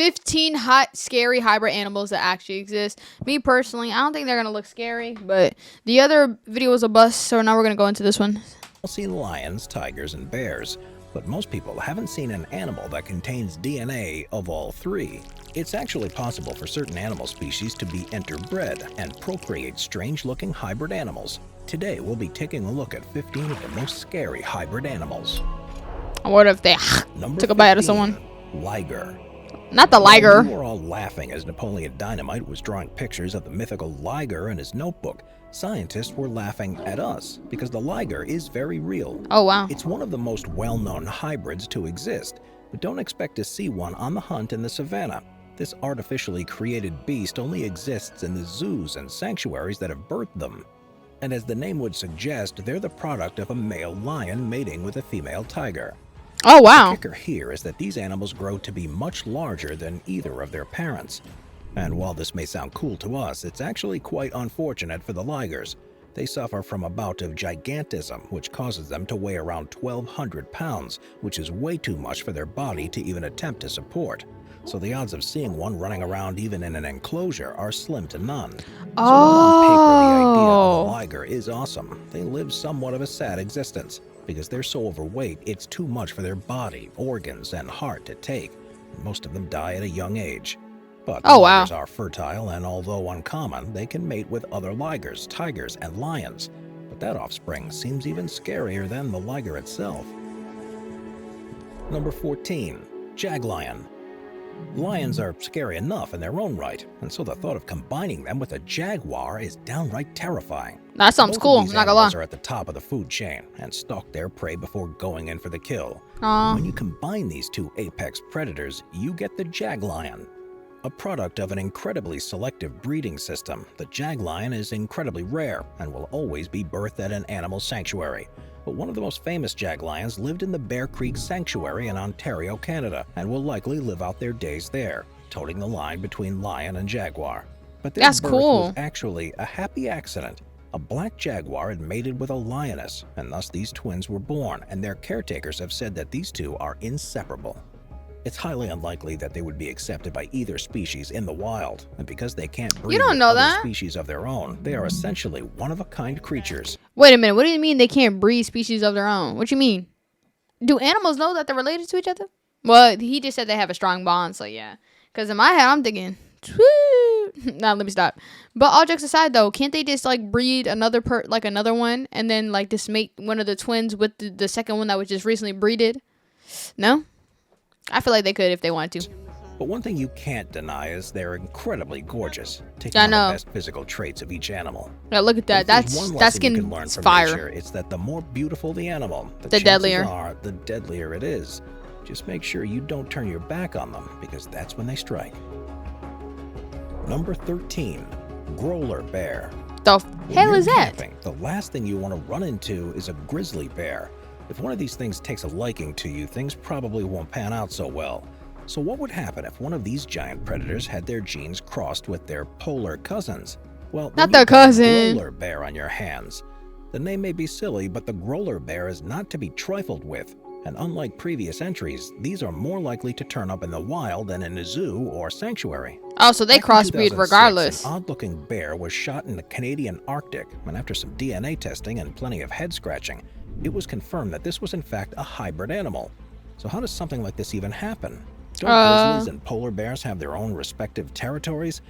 15 hot, scary hybrid animals that actually exist. Me personally, I don't think they're gonna look scary, but the other video was a bust, so now we're gonna go into this one. See lions, tigers, and bears, but most people haven't seen an animal that contains DNA of all three. It's actually possible for certain animal species to be interbred and procreate strange-looking hybrid animals. Today, we'll be taking a look at 15 of the most scary hybrid animals. What if they Number took a bite out 15, of someone? Liger. Not the While liger. we were all laughing as Napoleon Dynamite was drawing pictures of the mythical liger in his notebook, scientists were laughing at us because the liger is very real. Oh, wow. It's one of the most well-known hybrids to exist, but don't expect to see one on the hunt in the savannah. This artificially created beast only exists in the zoos and sanctuaries that have birthed them. And as the name would suggest, they're the product of a male lion mating with a female tiger. Oh, wow. The kicker here is that these animals grow to be much larger than either of their parents. And while this may sound cool to us, it's actually quite unfortunate for the ligers. They suffer from a bout of gigantism, which causes them to weigh around 1,200 pounds, which is way too much for their body to even attempt to support. So the odds of seeing one running around even in an enclosure are slim to none. So on paper, the idea of a liger is awesome. They live somewhat of a sad existence, because they're so overweight it's too much for their body, organs, and heart to take. Most of them die at a young age. But the ligers are fertile, and although uncommon, they can mate with other ligers, tigers, and lions. But that offspring seems even scarier than the liger itself. Number 14. Jaglion. Lions are scary enough in their own right, and so the thought of combining them with a jaguar is downright terrifying. That sounds cool, Both of these not gonna lie. animals are at the top of the food chain and stalk their prey before going in for the kill. When you combine these two apex predators, you get the jaglion. A product of an incredibly selective breeding system, the jaglion is incredibly rare and will always be birthed at an animal sanctuary. But one of the most famous jaglions lived in the Bear Creek Sanctuary in Ontario, Canada, and will likely live out their days there, toting the line between lion and jaguar. But their birth was actually a happy accident. A black jaguar had mated with a lioness, and thus these twins were born, and their caretakers have said that these two are inseparable. It's highly unlikely that they would be accepted by either species in the wild, and because they can't breed with other species of their own, they are essentially one-of-a-kind creatures. Wait a minute, what do you mean they can't breed species of their own? What you mean? Do animals know that they're related to each other? Well, he just said they have a strong bond, so yeah. Because in my head, I'm thinking, nah, let me stop. But all jokes aside, though, can't they just like breed another another one, and then like just mate one of the twins with the second one that was just recently breeded? No? I feel like they could if they wanted to. But one thing you can't deny is they're incredibly gorgeous, taking on the best physical traits of each animal. Yeah, look at that. That skin is fire. Nature, it's that the more beautiful the animal, the deadlier. The deadlier it is. Just make sure you don't turn your back on them, because that's when they strike. Number 13. Growler bear. The hell is that? Camping, the last thing you want to run into is a grizzly bear. If one of these things takes a liking to you, things probably won't pan out so well. So what would happen if one of these giant predators had their genes crossed with their polar cousins? Well, not their cousin. Growler bear on your hands. The name may be silly, but the growler bear is not to be trifled with. And unlike previous entries, these are more likely to turn up in the wild than in a zoo or sanctuary. Oh, so they crossbreed regardless. An odd-looking bear was shot in the Canadian Arctic, and after some DNA testing and plenty of head scratching, it was confirmed that this was in fact a hybrid animal. So how does something like this even happen? Don't grizzlies and polar bears have their own respective territories?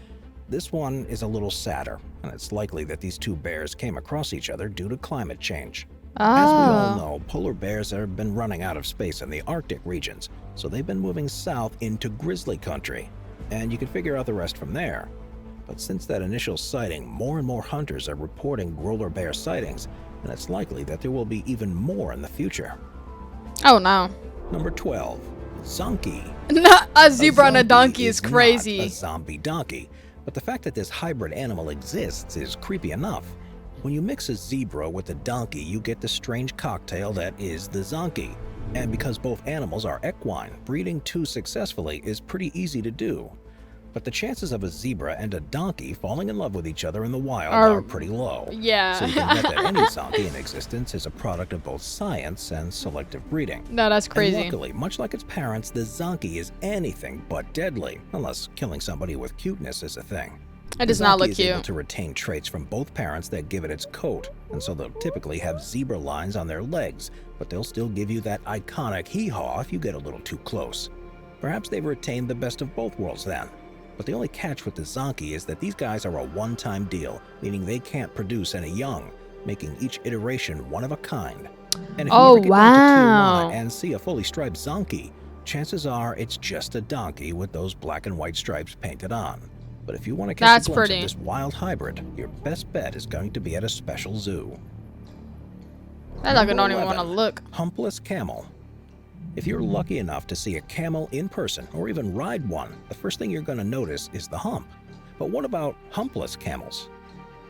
This one is a little sadder, and it's likely that these two bears came across each other due to climate change. As we all know, polar bears have been running out of space in the Arctic regions, so they've been moving south into grizzly country, and you can figure out the rest from there. But since that initial sighting, more and more hunters are reporting growler bear sightings, and it's likely that there will be even more in the future. Oh no. Number 12. Zonkey. A zebra and a donkey is crazy. Not a zombie donkey, but the fact that this hybrid animal exists is creepy enough. When you mix a zebra with a donkey, you get the strange cocktail that is the zonkey. And because both animals are equine, breeding two successfully is pretty easy to do. But the chances of a zebra and a donkey falling in love with each other in the wild Are- are pretty low. Yeah. So you can bet that any zombie in existence is a product of both science and selective breeding. No, that's crazy. And luckily, much like its parents, the zonkey is anything but deadly, unless killing somebody with cuteness is a thing. It does The not zonkey look is able cute. to retain traits from both parents that give it its coat, and so they'll typically have zebra lines on their legs, but they'll still give you that iconic hee-haw if you get a little too close. Perhaps they've retained the best of both worlds then. But the only catch with the zonkey is that these guys are a one-time deal, meaning they can't produce any young, making each iteration one of a kind. And if Oh, you ever get down to wow. Tijuana and see a fully striped zonkey, chances are it's just a donkey with those black and white stripes painted on. But if you want to catch That's a glimpse pretty. of this wild hybrid, your best bet is going to be at a special zoo. That like I Number don't even want to 11. look. Humpless camel. If you're lucky enough to see a camel in person or even ride one, the first thing you're going to notice is the hump. But what about humpless camels?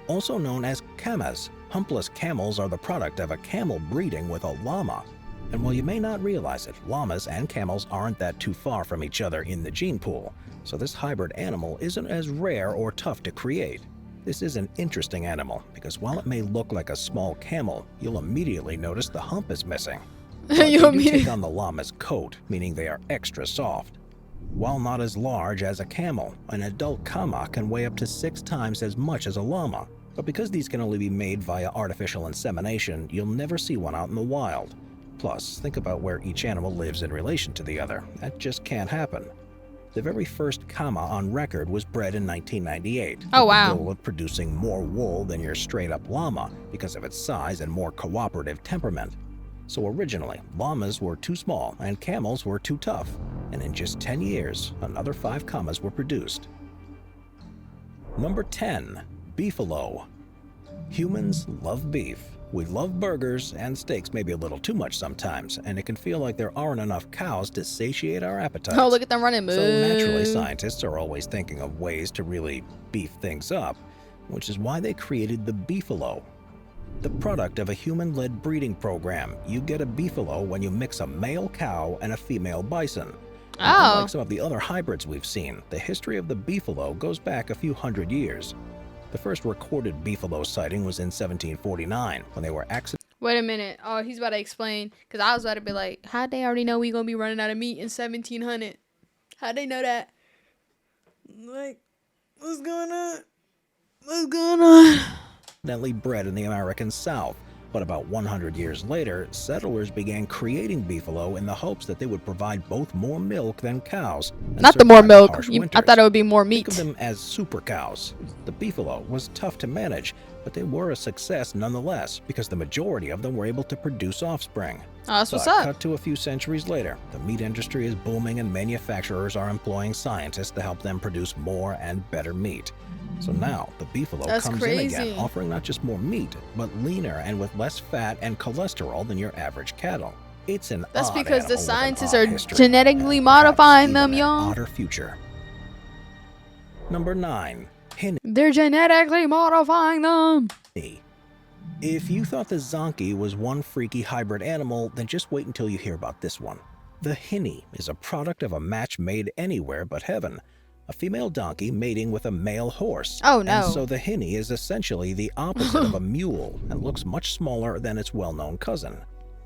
Also known as camas, humpless camels are the product of a camel breeding with a llama. And while you may not realize it, llamas and camels aren't that too far from each other in the gene pool, so this hybrid animal isn't as rare or tough to create. This is an interesting animal because while it may look like a small camel, you'll immediately notice the hump is missing. But they You do immediately- take on the llama's coat, meaning they are extra soft. While not as large as a camel, an adult kama can weigh up to 6 times as much as a llama. But because these can only be made via artificial insemination, you'll never see one out in the wild. Plus, think about where each animal lives in relation to the other. That just can't happen. The very first kama on record was bred in 1998. Oh, with wow. the goal of producing more wool than your straight-up llama because of its size and more cooperative temperament. So originally, llamas were too small and camels were too tough, and in just 10 years, another 5 kamas were produced. Number 10. Beefalo. Humans love beef. We love burgers, and steaks maybe a little too much sometimes, and it can feel like there aren't enough cows to satiate our appetites. Oh, look at them running. So naturally, Moo. scientists are always thinking of ways to really beef things up, which is why they created the beefalo. The product of a human-led breeding program, you get a beefalo when you mix a male cow and a female bison. And Oh. unlike some of the other hybrids we've seen, the history of the beefalo goes back a few hundred years. The first recorded beefalo sighting was in 1749 when they were Wait a minute. Oh, he's about to explain. Because I was about to be like, how'd they already know we going to be running out of meat in 1700? How'd they know that? Like, what's going on? What's going on? accidentally bred in the American South. But about 100 years later, settlers began creating beefalo in the hopes that they would provide both more milk than cows. and Not the more survive milk. harsh I winters. thought it would be more meat. Think of them as super cows. The beefalo was tough to manage, but they were a success nonetheless because the majority of them were able to produce offspring. Oh, that's So what's I up. cut to a few centuries later. The meat industry is booming and manufacturers are employing scientists to help them produce more and better meat. So now the beefalo That's comes in crazy. again, offering not just more meat, but leaner and with less fat and cholesterol than your average cattle. It's an That's odd because the animal with an scientists odd are history, genetically and perhaps modifying even them, an y'all. odder future. Number 9. Hinny. They're genetically modifying them. If you thought the zonkey was one freaky hybrid animal, then just wait until you hear about this one. The hinny is a product of a match made anywhere but heaven. A female donkey mating with a male horse. Oh, no. And so the hinny is essentially the opposite of a mule and looks much smaller than its well-known cousin.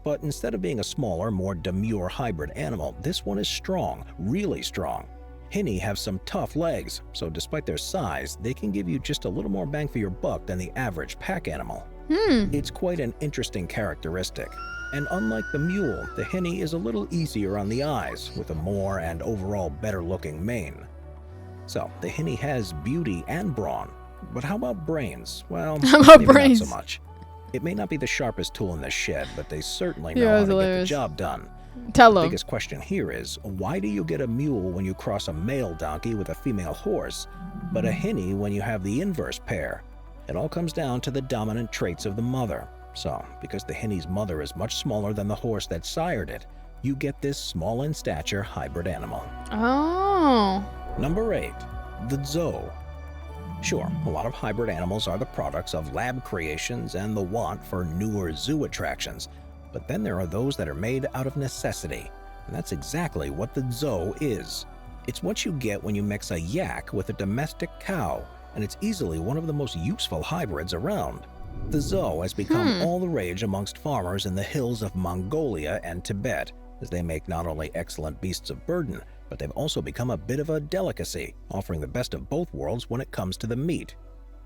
But instead of being a smaller, more demure hybrid animal, this one is strong, really strong. Hinny have some tough legs, so despite their size, they can give you just a little more bang for your buck than the average pack animal. It's quite an interesting characteristic. And unlike the mule, the hinny is a little easier on the eyes, with a more and overall better-looking mane. So, the hinny has beauty and brawn. But how about brains? Well, How about maybe brains? not so much. It may not be the sharpest tool in the shed, but they certainly know Yeah, how that's to get the hilarious. job done. Tell The them. biggest question here is, why do you get a mule when you cross a male donkey with a female horse, but a hinny when you have the inverse pair? It all comes down to the dominant traits of the mother. So, because the hinny's mother is much smaller than the horse that sired it, you get this small in stature hybrid animal. Oh. Number 8. The zoo. Sure, a lot of hybrid animals are the products of lab creations and the want for newer zoo attractions, but then there are those that are made out of necessity, and that's exactly what the zoo is. It's what you get when you mix a yak with a domestic cow, and it's easily one of the most useful hybrids around. The Zoe has become all the rage amongst farmers in the hills of Mongolia and Tibet, as they make not only excellent beasts of burden, but they've also become a bit of a delicacy, offering the best of both worlds when it comes to the meat.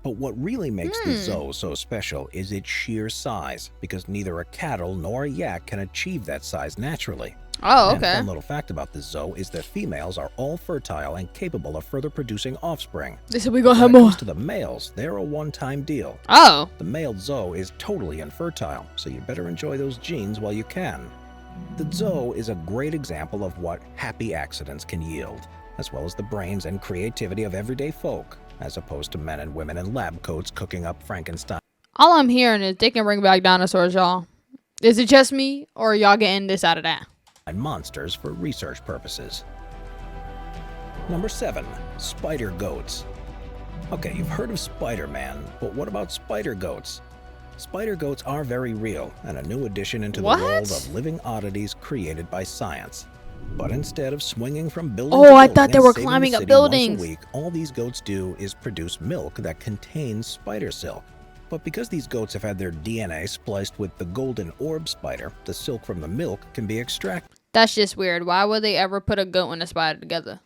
But what really makes the Zoe so special is its sheer size, because neither a cattle nor a yak can achieve that size naturally. Oh, And a okay. fun little fact about the Zoe is that females are all fertile and capable of further producing offspring. They said we gonna have When it more. comes to the males, they're a one-time deal. Oh. The male Zoe is totally infertile, so you better enjoy those genes while you can. The Zoe is a great example of what happy accidents can yield, as well as the brains and creativity of everyday folk, as opposed to men and women in lab coats cooking up Frankenstein All I'm hearing is they can bring back dinosaurs, y'all. Is it just me, or are y'all getting this out of that? monsters for research purposes. Number 7. Spider Goats. Okay, you've heard of Spider-Man, but what about spider goats? Spider goats are very real and a new addition into the What? world of living oddities created by science. But instead of swinging from building Oh, to I building thought they and were saving the climbing up city buildings. once a week, all these goats do is produce milk that contains spider silk. But because these goats have had their DNA spliced with the golden orb spider, the silk from the milk can be extracted That's just weird. Why would they ever put a goat and a spider together?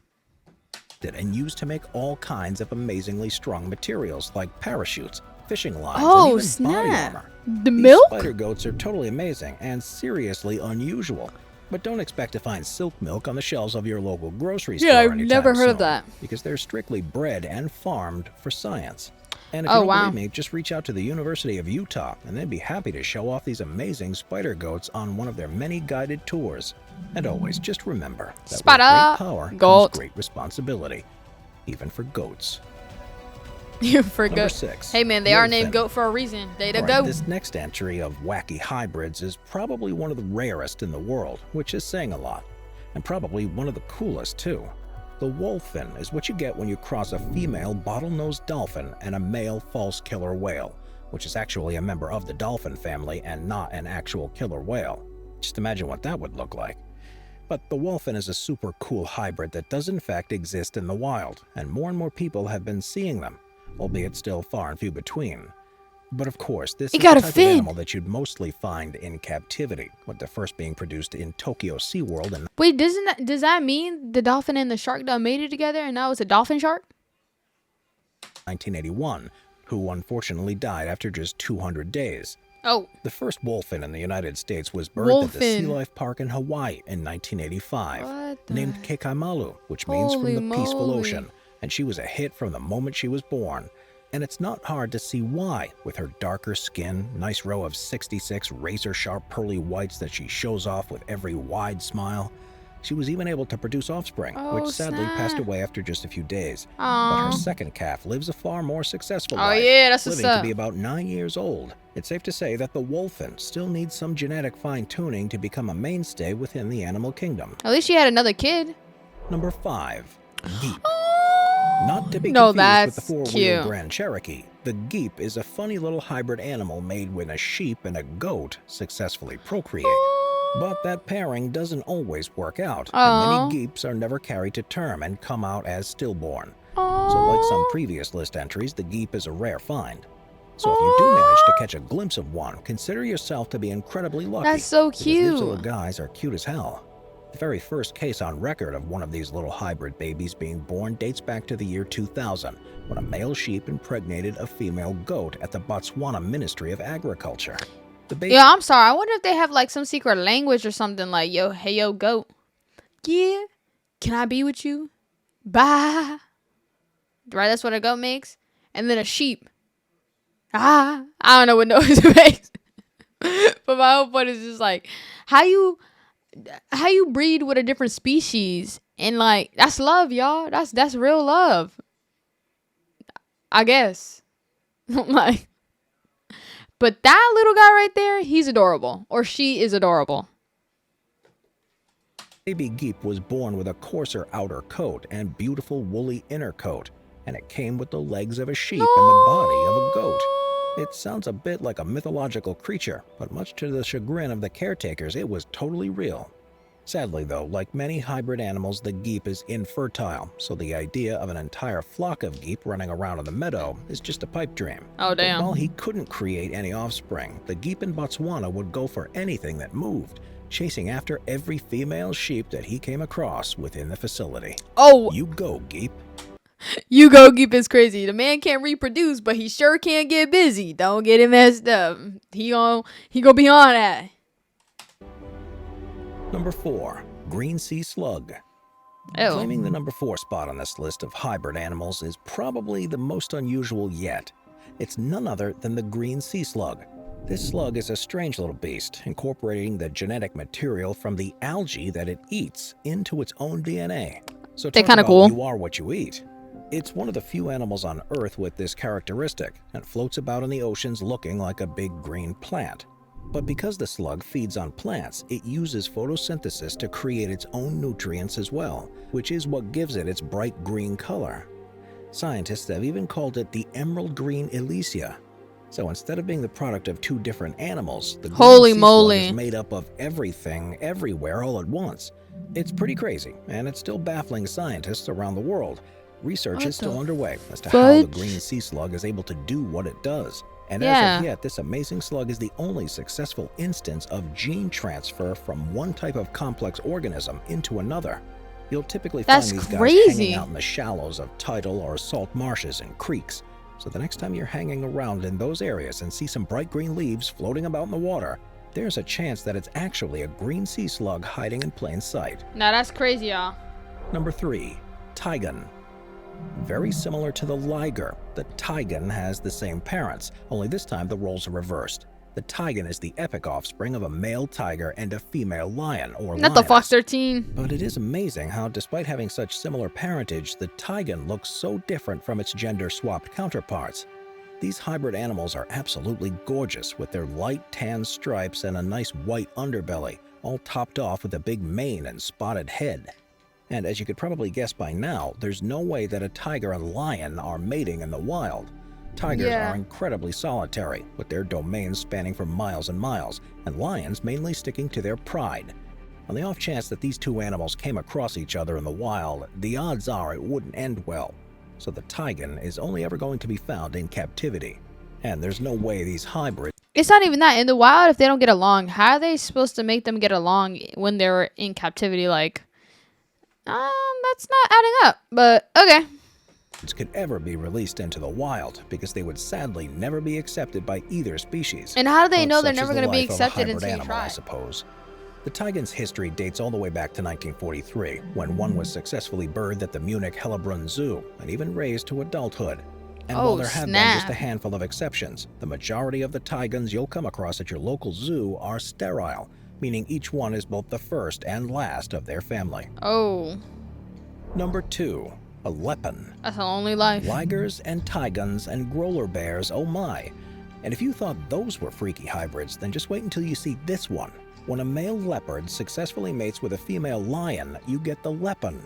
and used to make all kinds of amazingly strong materials like parachutes, fishing lines, Oh, and even body snap. armor. The These milk? spider goats are totally amazing and seriously unusual. But don't expect to find silk milk on the shelves of your local grocery store. Yeah, I've anytime never heard of soon, that. because they're strictly bred and farmed for science. And if Oh, you don't wow. believe me, just reach out to the University of Utah, and they'd be happy to show off these amazing spider goats on one of their many guided tours. And always just remember that with Spider great power goat. comes great responsibility, even for goats. You for Number goat. 6. Hey man, they are Wolfen. named goat for a reason. They the All right, goat. this next entry of wacky hybrids is probably one of the rarest in the world, which is saying a lot, and probably one of the coolest too. The wolfen is what you get when you cross a female bottlenose dolphin and a male false killer whale, which is actually a member of the dolphin family and not an actual killer whale. Just imagine what that would look like. But the wolfen is a super cool hybrid that does in fact exist in the wild, and more people have been seeing them, albeit still far and few between. But of course, this It is got the a type of fin. animal that you'd mostly find in captivity, with the first being produced in Tokyo SeaWorld in Wait, does that mean the dolphin and the shark done made it together and now it's a dolphin shark? 1981, who unfortunately died after just 200 days. Oh, The first wolfen in the United States was birthed at the Sea Wolfen. Life Park in Hawaii in 1985, what the named Kekaimalu, which means from Holy the peaceful moly. ocean, and she was a hit from the moment she was born. And it's not hard to see why, with her darker skin, nice row of 66 razor-sharp pearly whites that she shows off with every wide smile. She was even able to produce offspring, Oh, which sadly passed snap. away after just a few days. But Aw. her second calf lives a far more successful Oh life, yeah, that's what's living to up. be about 9 years old. It's safe to say that the wolfen still needs some genetic fine-tuning to become a mainstay within the animal kingdom. At least she had another kid. Number 5. Geep. Not to be No, confused with that's the four-wheel cute. Grand Cherokee, the Geep is a funny little hybrid animal made when a sheep and a goat successfully procreate. But that pairing doesn't always work out, Aw. and many Geeps are never carried to term and come out as stillborn. So Aw. like some previous list entries, the Geep is a rare find. So if you do manage to catch a glimpse of one, consider yourself to be incredibly lucky. That's so because these little cute. guys are cute as hell. The very first case on record of one of these little hybrid babies being born dates back to the year 2000, when a male sheep impregnated a female goat at the Botswana Ministry of Agriculture. The baby Yeah, I'm sorry. I wonder if they have like some secret language or something like, yo, hey, yo, goat. Yeah. Can I be with you? Bye. Right? That's what a goat makes. And then a sheep. Ah. I don't know what noise it makes. But my whole point is just like, how you breed with a different species. And like, that's love, y'all. That's real love. I guess. Like. But that little guy right there, he's adorable. Or she is adorable. Baby Geep was born with a coarser outer coat and beautiful woolly inner coat, and it came with the legs of a sheep and the body of a goat. It sounds a bit like a mythological creature, but much to the chagrin of the caretakers, it was totally real. Sadly though, like many hybrid animals, the geep is infertile, so the idea of an entire flock of geep running around in the meadow is just a pipe dream. Oh, But while damn. he couldn't create any offspring, the geep in Botswana would go for anything that moved, chasing after every female sheep that he came across within the facility. Oh, You go, geep. you go Geep is crazy. The man can't reproduce, but he sure can get busy. Don't get it messed up. He gon' be on that. Number 4. Green sea slug. Ew. Claiming the number 4 spot on this list of hybrid animals is probably the most unusual yet. It's none other than the green sea slug. This slug is a strange little beast, incorporating the genetic material from the algae that it eats into its own DNA. So They're talk kinda about cool. You are what you eat. It's one of the few animals on Earth with this characteristic and floats about in the oceans looking like a big green plant. But because the slug feeds on plants, it uses photosynthesis to create its own nutrients as well, which is what gives it its bright green color. Scientists have even called it the emerald green Elysia. So instead of being the product of two different animals, the green Holy sea slug moly. is made up of everything, everywhere, all at once. It's pretty crazy, and it's still baffling scientists around the world. Research What is still the underway as to how the fudge? green sea slug is able to do what it does. And as Yeah. of yet, this amazing slug is the only successful instance of gene transfer from one type of complex organism into another. You'll typically find That's these guys crazy. hanging out in the shallows of tidal or salt marshes and creeks. So the next time you're hanging around in those areas and see some bright green leaves floating about in the water, there's a chance that it's actually a green sea slug hiding in plain sight. Nah, that's crazy, y'all. Number 3. Tigon. Very similar to the liger, the tigon has the same parents, only this time the roles are reversed. The tigon is the epic offspring of a male tiger and a female lion, or Not the Fox lioness. 13. But it is amazing how, despite having such similar parentage, the tigon looks so different from its gender-swapped counterparts. These hybrid animals are absolutely gorgeous, with their light tan stripes and a nice white underbelly, all topped off with a big mane and spotted head. And as you could probably guess by now, there's no way that a tiger and lion are mating in the wild. Tigers Yeah. are incredibly solitary, with their domains spanning for miles and miles, and lions mainly sticking to their pride. On the off chance that these two animals came across each other in the wild, the odds are it wouldn't end well. So the tigon is only ever going to be found in captivity. And there's no way these hybrids It's not even that. In the wild, if they don't get along, how are they supposed to make them get along when they're in captivity? Like, that's not adding up. But okay. could ever be released into the wild, because they would sadly never be accepted by either species. And how do they Well, know they're such is never the going to be life of a accepted hybrid until you animal, I try? suppose. The tigon's history dates all the way back to 1943, when one was successfully birthed at the Munich Hellebrunn Zoo and even raised to adulthood. And while Oh, there have been just a snap. handful of exceptions, the majority of the tigons you'll come across at your local zoo are sterile, meaning each one is both the first and last of their family. Oh, Number 2. A lepin. that's a lonely life. Ligers and tigons and growler bears, oh my. And if you thought those were freaky hybrids, then just wait until you see this one. When a male leopard successfully mates with a female lion, you get the lepin.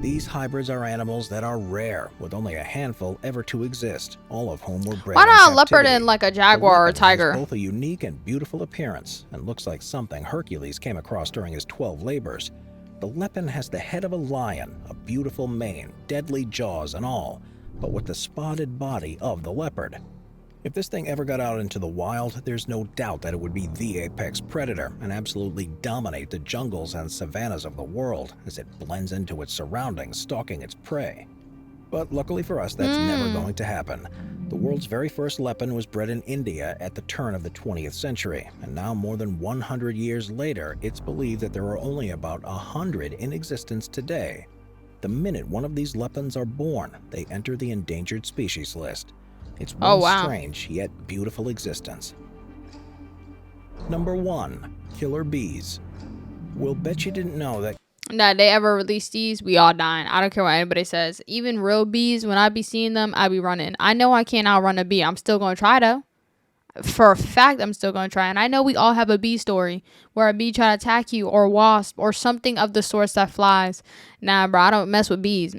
These hybrids are animals that are rare, with only a handful ever to exist, all of whom were bred Why in not a leopard captivity. and like a The jaguar or a lepin has tiger? both a unique and beautiful appearance, and looks like something Hercules came across during his 12 labors. The lepin has the head of a lion, a beautiful mane, deadly jaws and all, but with the spotted body of the leopard. If this thing ever got out into the wild, there's no doubt that it would be the apex predator and absolutely dominate the jungles and savannas of the world as it blends into its surroundings, stalking its prey. But luckily for us, that's never going to happen. The world's very first lepin was bred in India at the turn of the 20th century, and now more than 100 years later, it's believed that there are only about 100 in existence today. The minute one of these lepins are born, they enter the endangered species list. It's one Oh, wow. strange yet beautiful existence. Number 1. Killer bees. We'll bet you didn't know that Nah, they ever release these, we all dying. I don't care what anybody says. Even real bees, when I be seeing them, I be running. I know I can't outrun a bee. I'm still going to try though. For a fact, I'm still going to try. And I know we all have a bee story where a bee try to attack you, or wasp, or something of the sorts that flies. Nah, bro, I don't mess with bees.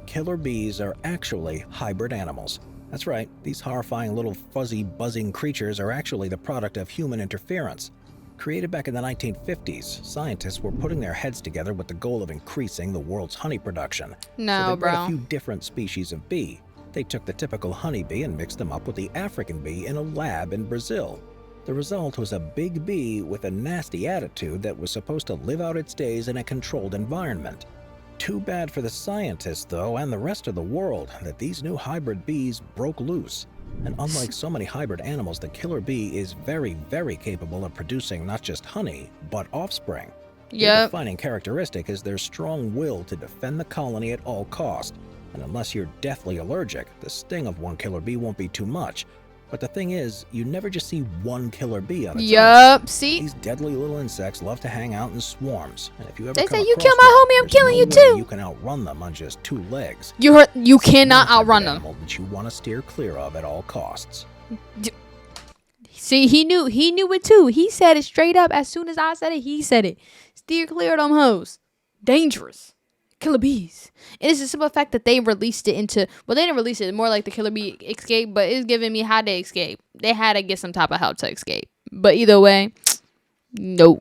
killer bees are actually hybrid animals. That's right, these horrifying little fuzzy, buzzing creatures are actually the product of human interference. Created back in the 1950s, scientists were putting their heads together with the goal of increasing the world's honey production. So No, they bred a bro. few different species of bee. They took the typical honeybee and mixed them up with the African bee in a lab in Brazil. The result was a big bee with a nasty attitude that was supposed to live out its days in a controlled environment. Too bad for the scientists, though, and the rest of the world, that these new hybrid bees broke loose. And unlike so many hybrid animals, the killer bee is very, very capable of producing not just honey, but offspring. Their Yep. defining characteristic is their strong will to defend the colony at all cost. And unless you're deathly allergic, the sting of one killer bee won't be too much. But the thing is, you never just see one killer bee on its own. Yup. See? These deadly little insects love to hang out in swarms, and if you ever They come say, "You across kill my one, homie, I'm there's killing no you way too." You can outrun them on just 2 legs. You heard? You It's cannot one outrun hybrid them. animal that you want to steer clear of at all costs. See, he knew it too. He said it straight up. As soon as I said it, he said it. Steer clear of them hoes. Dangerous. Killer bees. And it's the simple fact that they released it into, well, they didn't release it, more like the killer bee escape, but it's giving me how they escape. They had to get some type of help to escape. But either way, no.